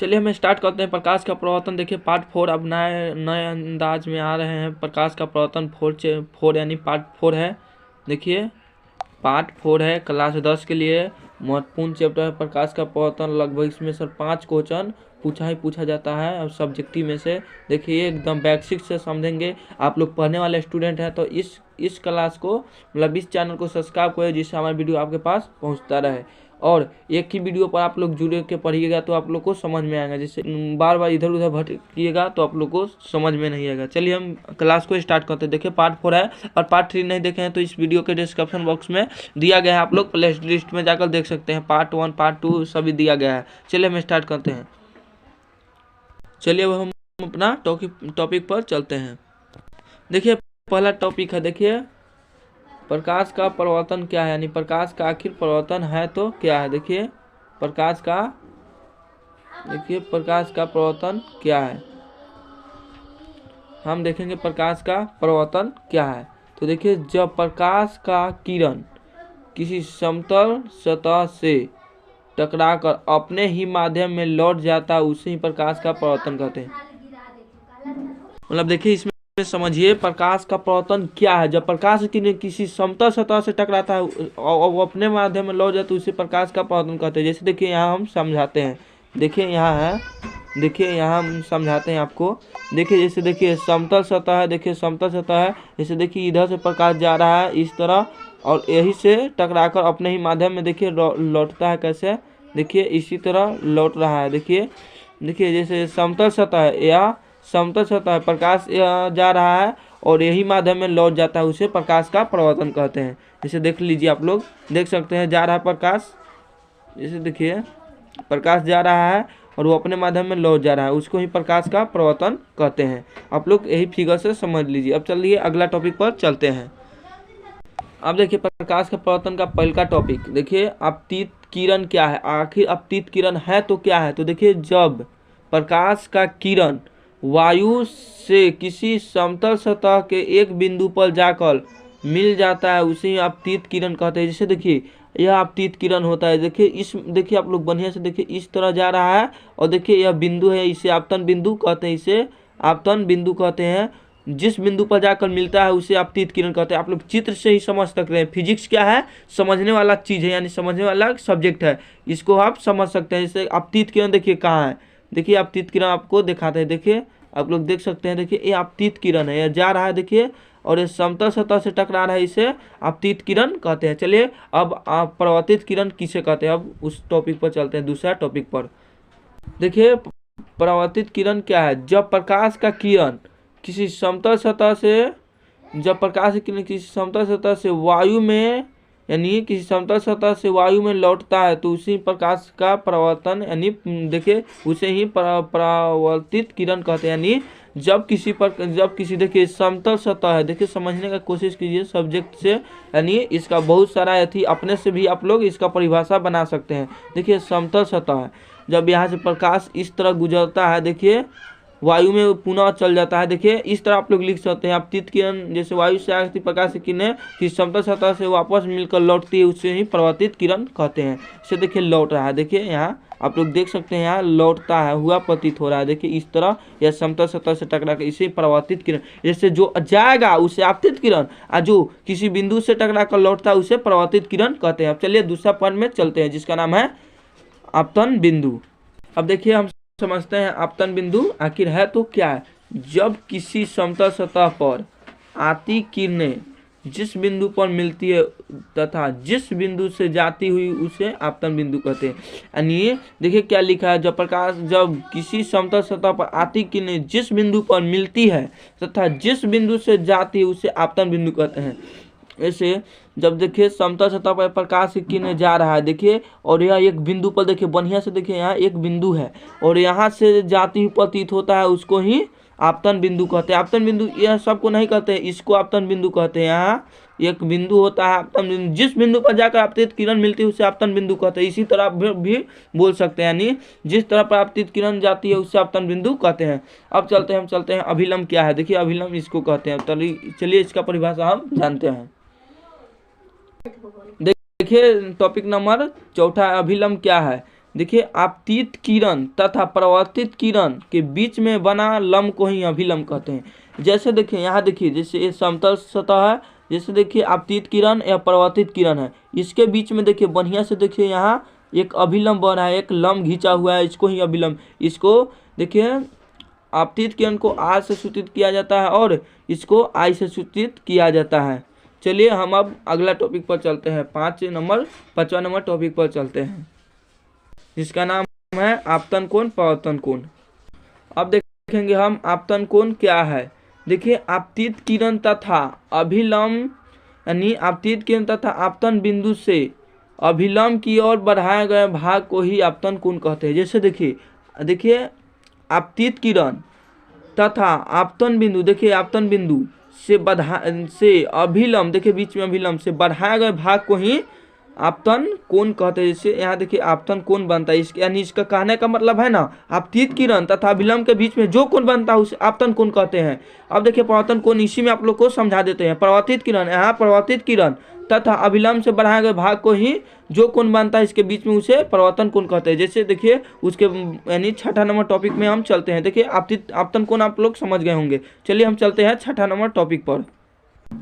चलिए हम स्टार्ट करते हैं। प्रकाश का प्रवर्तन देखिए पार्ट 4 अब नए नए अंदाज में आ रहे हैं। प्रकाश का प्रवर्तन 4 यानी पार्ट 4 है। देखिए पार्ट 4 है, क्लास 10 के लिए महत्वपूर्ण चैप्टर है प्रकाश का प्रवर्तन। लगभग इसमें सर 5 क्वेश्चन पूछा जाता है और सब्जेक्टिव में से देखिए एकदम बेसिक से समझेंगे। आप लोग पढ़ने वाले स्टूडेंट हैं तो इस क्लास को मतलब इस चैनल को सब्सक्राइब करें जिससे हमारा वीडियो आपके पास पहुंचता रहे। और एक ही वीडियो पर आप लोग जुड़े के पढ़िएगा तो आप लोग को समझ में आएगा। जैसे बार बार इधर उधर भटकिएगा तो आप लोग को समझ में नहीं आएगा। चलिए हम क्लास को स्टार्ट करते हैं। देखिए पार्ट 4 है और पार्ट 3 नहीं देखे हैं तो इस वीडियो के डिस्क्रिप्शन बॉक्स में दिया गया है, आप लोग प्ले लिस्ट में जाकर देख सकते हैं। पार्ट 1 पार्ट 2 सभी दिया गया है। चलिए हम स्टार्ट करते हैं। चलिए अब हम अपना टॉपिक पर चलते हैं। देखिए पहला टॉपिक है, देखिए प्रकाश का प्रवर्तन क्या है, यानी प्रकाश का आखिर प्रवर्तन है तो क्या है। देखिए प्रकाश का प्रवर्तन क्या है। हम देखेंगे प्रकाश का प्रवर्तन क्या है। तो देखिए जब प्रकाश का किरण किसी समतल सतह से टकराकर अपने ही माध्यम में लौट जाता है उसे ही प्रकाश का प्रवर्तन कहते हैं। मतलब देखिए इसमें समझिए प्रकाश का प्रवर्तन क्या है। जब प्रकाश किसी समतल सतह से टकराता है और वो अपने माध्यम में लौट जाता है उसे प्रकाश का प्रवर्तन कहते हैं। जैसे देखिए यहाँ हम समझाते हैं। देखिए यहाँ है, देखिए यहाँ हम समझाते हैं आपको। देखिए जैसे देखिए समतल सतह है, देखिए समतल सतह है। जैसे देखिए इधर से प्रकाश जा रहा है इस तरह और यही से टकराकर अपने ही माध्यम में देखिए लौटता है। कैसे, देखिए इसी तरह लौट रहा है। देखिए जैसे समतल सतह है, यह समतल सतह है, प्रकाश जा रहा है और यही माध्यम में लौट जाता है उसे प्रकाश का प्रवर्तन कहते हैं। जैसे देख लीजिए, आप लोग देख सकते हैं जा रहा है प्रकाश। जैसे देखिए प्रकाश जा रहा है और वो अपने माध्यम में लौट जा रहा है, उसको ही प्रकाश का प्रवर्तन कहते हैं। आप लोग यही फिगर से समझ लीजिए। अब चलिए अगला टॉपिक पर चलते हैं। अब देखिए प्रकाश का प्रवर्तन का पहला टॉपिक, देखिए आपतित किरण क्या है। आखिर आपतित किरण है तो क्या है। तो देखिए जब प्रकाश का किरण वायु से किसी समतल सतह के एक बिंदु पर जाकर मिल जाता है उसे आपतित किरण कहते हैं। जैसे देखिए यह आपतित किरण होता है। देखिए आप लोग बढ़िया से देखिए इस तरह जा रहा है और देखिए यह बिंदु है, इसे आपतन बिंदु कहते हैं। इसे आपतन बिंदु कहते हैं। जिस बिंदु पर जाकर मिलता है उसे आपतित किरण कहते हैं। आप लोग चित्र से ही समझ सकते हैं। फिजिक्स क्या है, समझने वाला चीज़ है, यानी समझने वाला सब्जेक्ट है। इसको आप समझ सकते हैं। जैसे आपतित किरण देखिए कहाँ है, देखिए आपतित किरण आपको दिखाते हैं। देखिए आप लोग देख सकते हैं, देखिए ये आपतित किरण है, यह जा रहा है देखिए और ये समतल सतह से टकरा रहा है, इसे आपतित किरण कहते हैं। चलिए अब आप परावर्तित किरण किसे कहते हैं, अब उस टॉपिक पर चलते हैं, दूसरा टॉपिक पर। देखिए परावर्तित किरण क्या है। जब प्रकाश का किरण किसी समतल सतह से वायु में, यानी किसी समतल सतह से वायु में लौटता है तो उसी प्रकाश का परावर्तन, यानी देखिए उसे ही परावर्तित किरण कहते हैं। यानी जब किसी देखिए समतल सतह है, देखिए समझने का कोशिश कीजिए सब्जेक्ट से, यानी इसका बहुत सारा अथी अपने से भी आप लोग इसका परिभाषा बना सकते हैं। देखिए समतल सतह है, जब यहाँ से प्रकाश इस तरह गुजरता है, देखिए वायु में पुनः चल जाता है। देखिए इस तरह आप लोग लिख सकते हैं आपतित किरण जैसे वायु से आती प्रकाश की किरणें किसी समतल सतह से वापस मिलकर लौटती है उसे ही परावर्तित किरण कहते हैं। इसे देखिए लौट रहा है, देखिए यहाँ आप लोग देख सकते हैं यहाँ लौटता है हुआ प्रतीत हो रहा है। देखिए इस तरह यह समतल सतह से टकरा कर इसे परावर्तित किरण, जैसे जो जाएगा उसे आपतित किरण और जो किसी बिंदु से टकरा कर लौटता है उसे परावर्तित किरण कहते हैं। अब चलिए दूसरा पॉइंट में चलते हैं जिसका नाम है आपतन बिंदु। अब देखिए हम समझते हैं आपतन बिंदु आखिर है तो क्या है। जब किसी समतल सतह पर आती किरणें जिस बिंदु पर मिलती है तथा जिस बिंदु से जाती हुई उसे आपतन बिंदु कहते हैं। यानी देखिए क्या लिखा है, जब किसी समतल सतह पर आती किरणें जिस बिंदु पर मिलती है तथा जिस बिंदु से जाती है उसे आपतन बिंदु कहते हैं। ऐसे जब देखिए समतल सतह पर प्रकाश की किरण जा रहा है, देखिए और यह एक बिंदु पर देखिए बढ़िया से देखिए यहाँ एक बिंदु है और यहाँ से जाती हुई प्रतीत होता है उसको ही आपतन बिंदु कहते हैं। आपतन बिंदु यह सबको नहीं कहते हैं, इसको आपतन बिंदु कहते हैं। यहाँ एक बिंदु होता है आपतन बिंदु, जिस बिंदु पर जाकर आपतित किरण मिलती है उसे आपतन बिंदु कहते हैं। इसी तरह आप भी बोल सकते हैं, यानी जिस तरह पर आपतित किरण जाती है उसे आपतन बिंदु कहते हैं। अब चलते हैं अभिलंब क्या है। देखिए अभिलंब इसको कहते हैं। चलिए इसका परिभाषा हम जानते हैं। देखिए टॉपिक नंबर 4 अभिलंब क्या है। देखिए आपतित किरण तथा परावर्तित किरण के बीच में बना लम्ब को ही अभिलम्ब कहते हैं। जैसे देखिए यहाँ देखिए, जैसे ये समतल सतह है, जैसे देखिए आपतित किरण या परावर्तित किरण है, इसके बीच में देखिए बढ़िया से देखिए यहाँ एक अभिलम्ब बन रहा है, एक लम्ब घिंचा हुआ है, इसको ही अभिलम्ब। इसको देखिए आपतित किरण को आर से सूचित किया जाता है और इसको आई से सूचित किया जाता है। चलिए हम अब अगला टॉपिक पर चलते हैं, 5वां नंबर टॉपिक पर चलते हैं, जिसका नाम है आपतन कोण परावर्तन कोण। अब देखेंगे हम आपतन कोण क्या है। देखिए आपतित किरण तथा अभिलम्ब यानी आपतित किरण तथा आपतन बिंदु से अभिलम्ब की ओर बढ़ाए गए भाग को ही आपतन कोण कहते हैं। जैसे देखिए आपतित किरण तथा आपतन बिंदु, देखिए आपतन बिंदु से अभिलम्ब, देखिए बीच में अभिलम्ब से बढ़ाए गए भाग को ही आपतन कोण कहते हैं। जैसे यहाँ देखिए आपतन कोण बनता है, इसके यानी इसका कहने का मतलब है ना, आपतित किरण तथा अभिलम्ब के बीच में जो कोण बनता है उसे आपतन कोण कहते हैं। अब देखिए परावर्तन कोण इसी में आप लोग को समझा देते हैं। परावर्तित किरण, यहाँ परावर्तित किरण तथा अभिलम्ब से बढ़ाए गए भाग को ही जो कोण बनता है इसके बीच में उसे परावर्तन कोण कहते हैं। जैसे देखिए उसके यानी 6ठा नंबर टॉपिक में हम चलते हैं। देखिए आपतन कोण आप लोग समझ गए होंगे। चलिए हम चलते हैं 6ठा नंबर टॉपिक पर।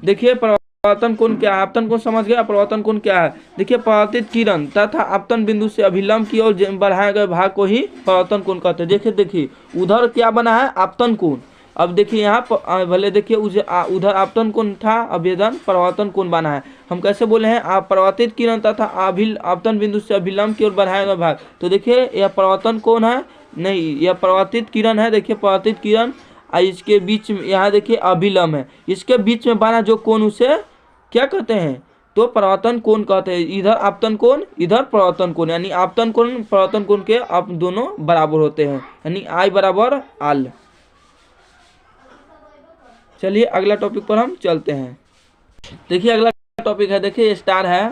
देखिए परावर्तन कोण क्या है, आपतन कोण समझ गया, परावर्तन कोण क्या है। देखिए परावर्तित किरण तथा आपतन बिंदु से अभिलम्ब की ओर बढ़ाए गए भाग को ही परावर्तन कोण कहते हैं। देखिए उधर क्या बना है, आपतन कोण। अब देखिए यहाँ भले देखिए उधर आपतन कोण था, अब इधर परावर्तन कोण बना है। हम कैसे बोले हैं, आप परावर्तित किरण तथा आपतन बिंदु से अभिलम्ब की ओर बढ़ाए गए भाग। तो देखिए यह परावर्तन कोण है, नहीं यह परावर्तित किरण है। देखिए परावर्तित किरण इसके बीच में यहाँ देखिए अभिलम्ब है, इसके बीच में बना जो कोण उसे क्या कहते हैं, तो परावर्तन कोण कहते हैं। इधर आपतन कोण, इधर परावर्तन कोण, यानी आपतन कोण परावर्तन कोण के आप दोनों बराबर होते हैं, यानी आई बराबर आल। चलिए अगला टॉपिक पर हम चलते हैं। देखिए अगला टॉपिक है, देखिए स्टार है,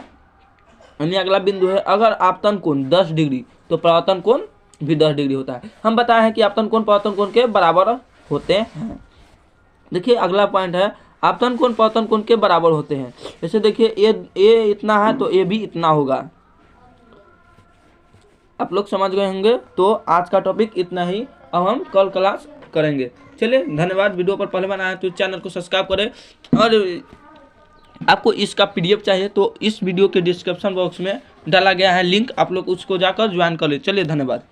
यानी अगला बिंदु है। अगर आपतन कोण 10 डिग्री तो परावर्तन कोण भी 10 डिग्री होता है। हम बताए हैं कि आपतन कोण परावर्तन कोण के बराबर होते हैं। देखिए अगला पॉइंट है, आपतन कोण परावर्तन कोण के बराबर होते हैं। जैसे देखिए ए इतना है तो ए भी इतना होगा। आप लोग समझ गए होंगे। तो आज का टॉपिक इतना ही, अब हम कल क्लास करेंगे। चलिए धन्यवाद। वीडियो पर पहले बार आए तो चैनल को सब्सक्राइब करें, और आपको इसका पीडीएफ चाहिए तो इस वीडियो के डिस्क्रिप्शन बॉक्स में डाला गया है लिंक, आप लोग उसको जाकर ज्वाइन कर ले। चलिए धन्यवाद।